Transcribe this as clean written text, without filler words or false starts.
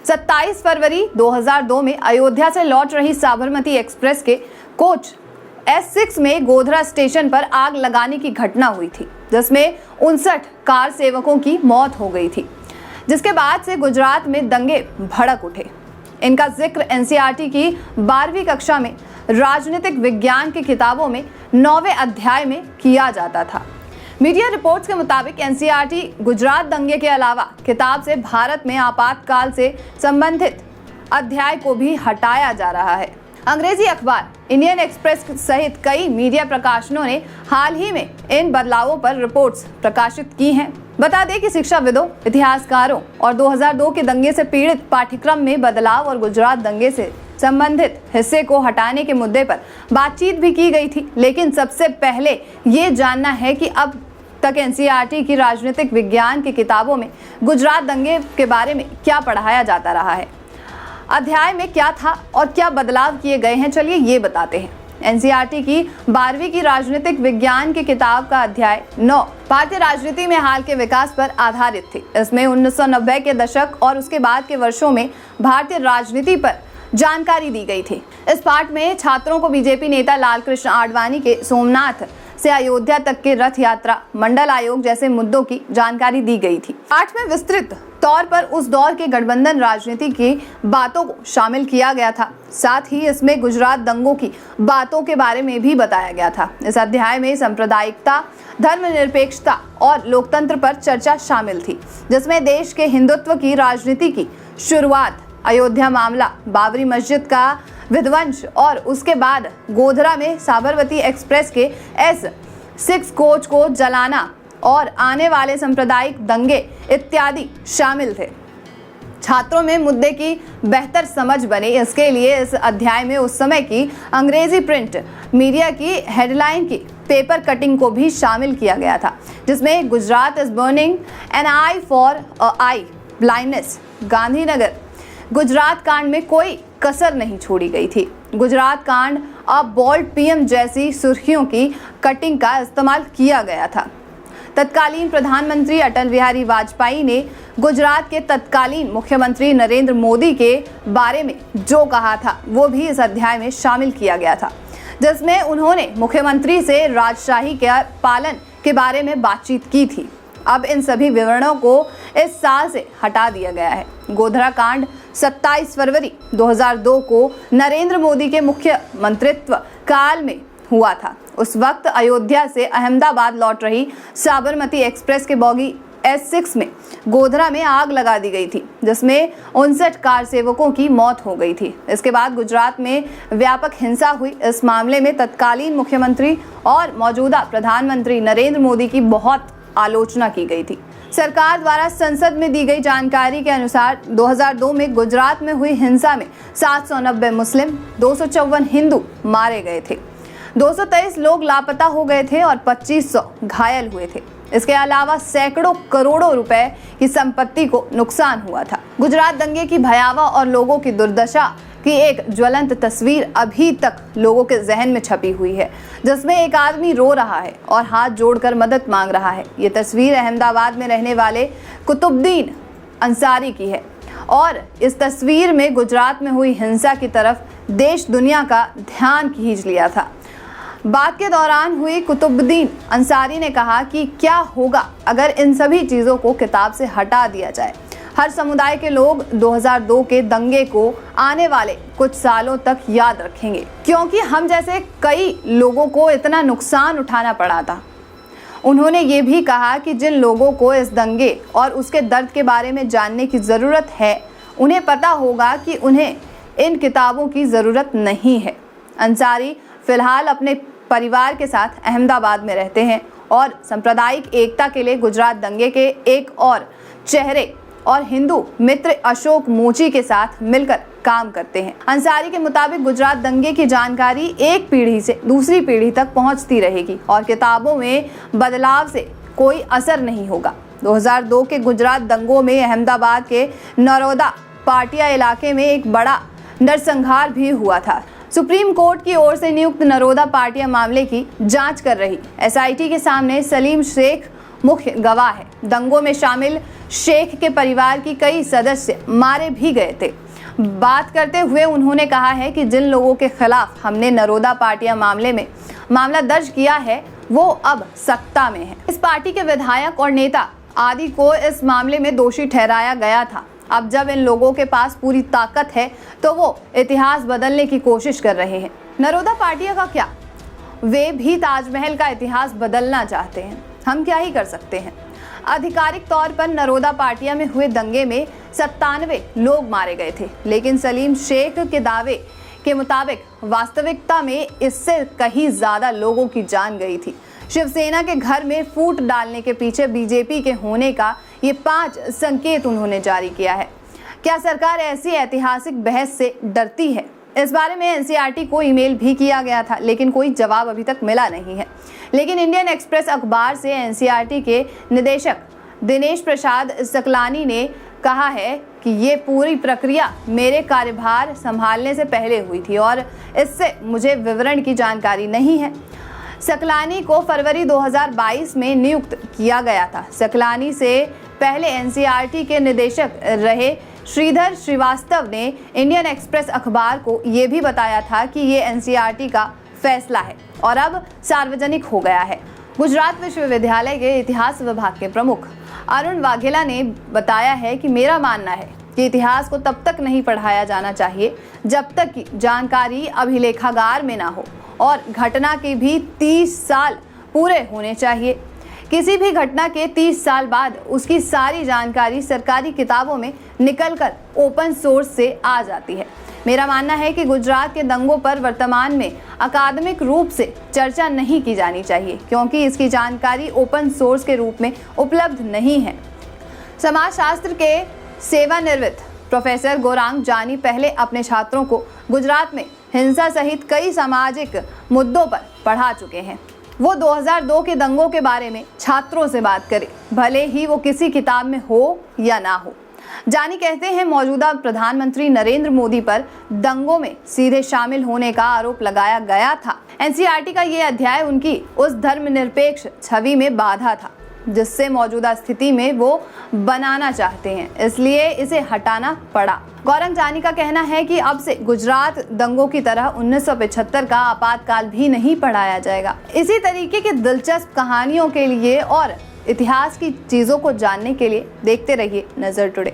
27 फरवरी 2002 में अयोध्या से लौट रही साबरमती एक्सप्रेस के कोच S6 में गोधरा स्टेशन पर आग लगाने की घटना हुई थी, जिसमें 59 कार सेवकों की मौत हो गई थी, जिसके बाद से गुजरात में दंगे भड़क उठे। इनका जिक्र एनसीईआरटी की 12वीं कक्षा में राजनीतिक विज्ञान की किताबों में 9वें अध्याय में किया जाता था। मीडिया रिपोर्ट्स के मुताबिक एनसीईआरटी गुजरात दंगे के अलावा किताब से भारत में आपातकाल से संबंधित अध्याय को भी हटाया जा रहा है। अंग्रेजी अखबार इंडियन एक्सप्रेस सहित कई मीडिया प्रकाशनों ने हाल ही में इन बदलावों पर रिपोर्ट्स प्रकाशित की हैं। बता दें कि शिक्षाविदों, इतिहासकारों और 2002 के दंगे से पीड़ित पाठ्यक्रम में बदलाव और गुजरात दंगे से संबंधित हिस्से को हटाने के मुद्दे पर बातचीत भी की गई थी। लेकिन सबसे पहले ये जानना है कि अब तक एनसीईआरटी की राजनीतिक विज्ञान की किताबों में गुजरात दंगे के बारे में क्या पढ़ाया जाता रहा है, अध्याय में क्या था और क्या बदलाव किए गए हैं, चलिए ये बताते हैं। एनसीईआरटी की 12वीं की राजनीतिक विज्ञान की किताब का अध्याय 9 भारतीय राजनीति में हाल के विकास पर आधारित थी। इसमें 1990 के दशक और उसके बाद के वर्षों में भारतीय राजनीति पर जानकारी दी गई थी। इस पाठ में छात्रों को बीजेपी नेता लालकृष्ण आडवाणी के सोमनाथ से अयोध्या तक के रथ यात्रा, मंडल आयोग जैसे मुद्दों की जानकारी दी गई थी। पाठ में विस्तृत तौर पर उस दौर के गठबंधन राजनीति की बातों को शामिल किया गया था। साथ ही इसमें गुजरात दंगों की बातों के बारे में भी बताया गया था। इस अध्याय में सांप्रदायिकता, धर्मनिरपेक्षता और लोकतंत्र पर चर्चा शामिल थी, जिसमें देश के हिंदुत्व की राजनीति की शुरुआत, अयोध्या मामला, बाबरी मस्जिद का विध्वंस और उसके बाद गोधरा में साबरमती एक्सप्रेस के S6 कोच को जलाना और आने वाले सांप्रदायिक दंगे इत्यादि शामिल थे। छात्रों में मुद्दे की बेहतर समझ बने, इसके लिए इस अध्याय में उस समय की अंग्रेजी प्रिंट मीडिया की हेडलाइन की पेपर कटिंग को भी शामिल किया गया था, जिसमें Gujarat is burning, an eye for eye, blindness, Gandhinagar, Gujarat कांड में कोई कसर नहीं छोड़ी गई थी। गुजरात कांड, अब बोल्ड पीएम जैसी सुर्खियों की कटिंग का इस्तेमाल किया गया था। तत्कालीन प्रधानमंत्री अटल बिहारी वाजपेयी ने गुजरात के तत्कालीन मुख्यमंत्री नरेंद्र मोदी के बारे में जो कहा था वो भी इस अध्याय में शामिल किया गया था, जिसमें उन्होंने मुख्यमंत्री से राजशाही के पालन के बारे में बातचीत की थी। अब इन सभी विवरणों को इस साल से हटा दिया गया है। गोधरा कांड 27 फरवरी 2002 को नरेंद्र मोदी के मुख्यमंत्रित्व काल में हुआ था। उस वक्त अयोध्या से अहमदाबाद लौट रही साबरमती एक्सप्रेस के बोगी S6 में गोधरा में आग लगा दी गई थी, जिसमें 59 कार सेवकों की मौत हो गई थी। इसके बाद गुजरात में व्यापक हिंसा हुई। इस मामले में तत्कालीन मुख्यमंत्री और मौजूदा प्रधानमंत्री नरेंद्र मोदी की बहुत आलोचना की गई थी। सरकार द्वारा संसद में दी गई जानकारी के अनुसार 2002 में गुजरात में हुई हिंसा में 790 मुस्लिम, 254 हिंदू मारे गए थे, 223 लोग लापता हो गए थे और 2500 घायल हुए थे। इसके अलावा सैकड़ों करोड़ों रुपए की संपत्ति को नुकसान हुआ था। गुजरात दंगे की भयावह और लोगों की दुर्दशा की एक ज्वलंत तस्वीर अभी तक लोगों के जहन में छपी हुई है, जिसमें एक आदमी रो रहा है और हाथ जोड़कर मदद मांग रहा है। ये तस्वीर अहमदाबाद में रहने वाले कुतुबुद्दीन अंसारी की है और इस तस्वीर में गुजरात में हुई हिंसा की तरफ देश दुनिया का ध्यान खींच लिया था। बात के दौरान हुई कुतुबुद्दीन अंसारी ने कहा कि क्या होगा अगर इन सभी चीज़ों को किताब से हटा दिया जाए। हर समुदाय के लोग 2002 के दंगे को आने वाले कुछ सालों तक याद रखेंगे, क्योंकि हम जैसे कई लोगों को इतना नुकसान उठाना पड़ा था। उन्होंने ये भी कहा कि जिन लोगों को इस दंगे और उसके दर्द के बारे में जानने की ज़रूरत है, उन्हें पता होगा कि उन्हें इन किताबों की ज़रूरत नहीं है। अंसारी फिलहाल अपने परिवार के साथ अहमदाबाद में रहते हैं और सांप्रदायिक एकता के लिए गुजरात दंगे के एक और चेहरे और हिंदू मित्र अशोक मोची के साथ मिलकर काम करते हैं। अंसारी के मुताबिक गुजरात दंगे की जानकारी एक पीढ़ी से दूसरी पीढ़ी तक पहुंचती रहेगी और किताबों में बदलाव से कोई असर नहीं होगा। 2002 के गुजरात दंगों में अहमदाबाद के नरोदा पाटिया इलाके में एक बड़ा नरसंहार भी हुआ था। सुप्रीम कोर्ट की ओर से नियुक्त नरोदा पाटिया मामले की जांच कर रही एसआईटी के सामने सलीम शेख मुख्य गवाह है। दंगों में शामिल शेख के परिवार की कई सदस्य मारे भी गए थे। बात करते हुए उन्होंने कहा है कि जिन लोगों के खिलाफ हमने नरोदा पाटिया मामले में मामला दर्ज किया है वो अब सत्ता में है। इस पार्टी के विधायक और नेता आदि को इस मामले में दोषी ठहराया गया था। अब जब इन लोगों के पास पूरी ताकत है तो वो इतिहास बदलने की कोशिश कर रहे हैं। नरोदा पाटिया का क्या, वे भी ताजमहल का इतिहास बदलना चाहते हैं। हम क्या ही कर सकते हैं। आधिकारिक तौर पर नरोदा पाटिया में हुए दंगे में 97 लोग मारे गए थे, लेकिन सलीम शेख के दावे के मुताबिक वास्तविकता में इससे कहीं ज्यादा लोगों की जान गई थी। शिवसेना के घर में फूट डालने के पीछे बीजेपी के होने का ये 5 संकेत उन्होंने जारी किया है। क्या सरकार ऐसी ऐतिहासिक बहस से डरती है? इस बारे में एनसीईआरटी को ईमेल भी किया गया था, लेकिन कोई जवाब अभी तक मिला नहीं है। लेकिन इंडियन एक्सप्रेस अखबार से एनसीईआरटी के निदेशक दिनेश प्रसाद सकलानी ने कहा है कि ये पूरी प्रक्रिया मेरे कार्यभार संभालने से पहले हुई थी और इससे मुझे विवरण की जानकारी नहीं है। सकलानी को फरवरी 2022 में नियुक्त किया गया था। सकलानी से पहले एनसीईआरटी के निदेशक रहे श्रीधर श्रीवास्तव ने इंडियन एक्सप्रेस अखबार को ये भी बताया था कि ये एनसीईआरटी का फैसला है और अब सार्वजनिक हो गया है। गुजरात विश्वविद्यालय के इतिहास विभाग के प्रमुख अरुण वाघेला ने बताया है कि मेरा मानना है कि इतिहास को तब तक नहीं पढ़ाया जाना चाहिए जब तक कि जानकारी अभिलेखागार में ना हो और घटना के भी 30 साल पूरे होने चाहिए। किसी भी घटना के 30 साल बाद उसकी सारी जानकारी सरकारी किताबों में निकलकर ओपन सोर्स से आ जाती है। मेरा मानना है कि गुजरात के दंगों पर वर्तमान में अकादमिक रूप से चर्चा नहीं की जानी चाहिए, क्योंकि इसकी जानकारी ओपन सोर्स के रूप में उपलब्ध नहीं है। समाजशास्त्र के सेवानिवृत्त प्रोफेसर गौरांग जानी पहले अपने छात्रों को गुजरात में हिंसा सहित कई सामाजिक मुद्दों पर पढ़ा चुके हैं। वो 2002 के दंगों के बारे में छात्रों से बात करें, भले ही वो किसी किताब में हो या ना हो। जानी कहते हैं मौजूदा प्रधानमंत्री नरेंद्र मोदी पर दंगों में सीधे शामिल होने का आरोप लगाया गया था। एनसीईआरटी का ये अध्याय उनकी उस धर्मनिरपेक्ष छवि में बाधा था जिससे मौजूदा स्थिति में वो बनाना चाहते हैं, इसलिए इसे हटाना पड़ा। गौरंग जानी का कहना है कि अब से गुजरात दंगों की तरह 1975 का आपातकाल भी नहीं पढ़ाया जाएगा। इसी तरीके की दिलचस्प कहानियों के लिए और इतिहास की चीजों को जानने के लिए देखते रहिए नजर टुडे।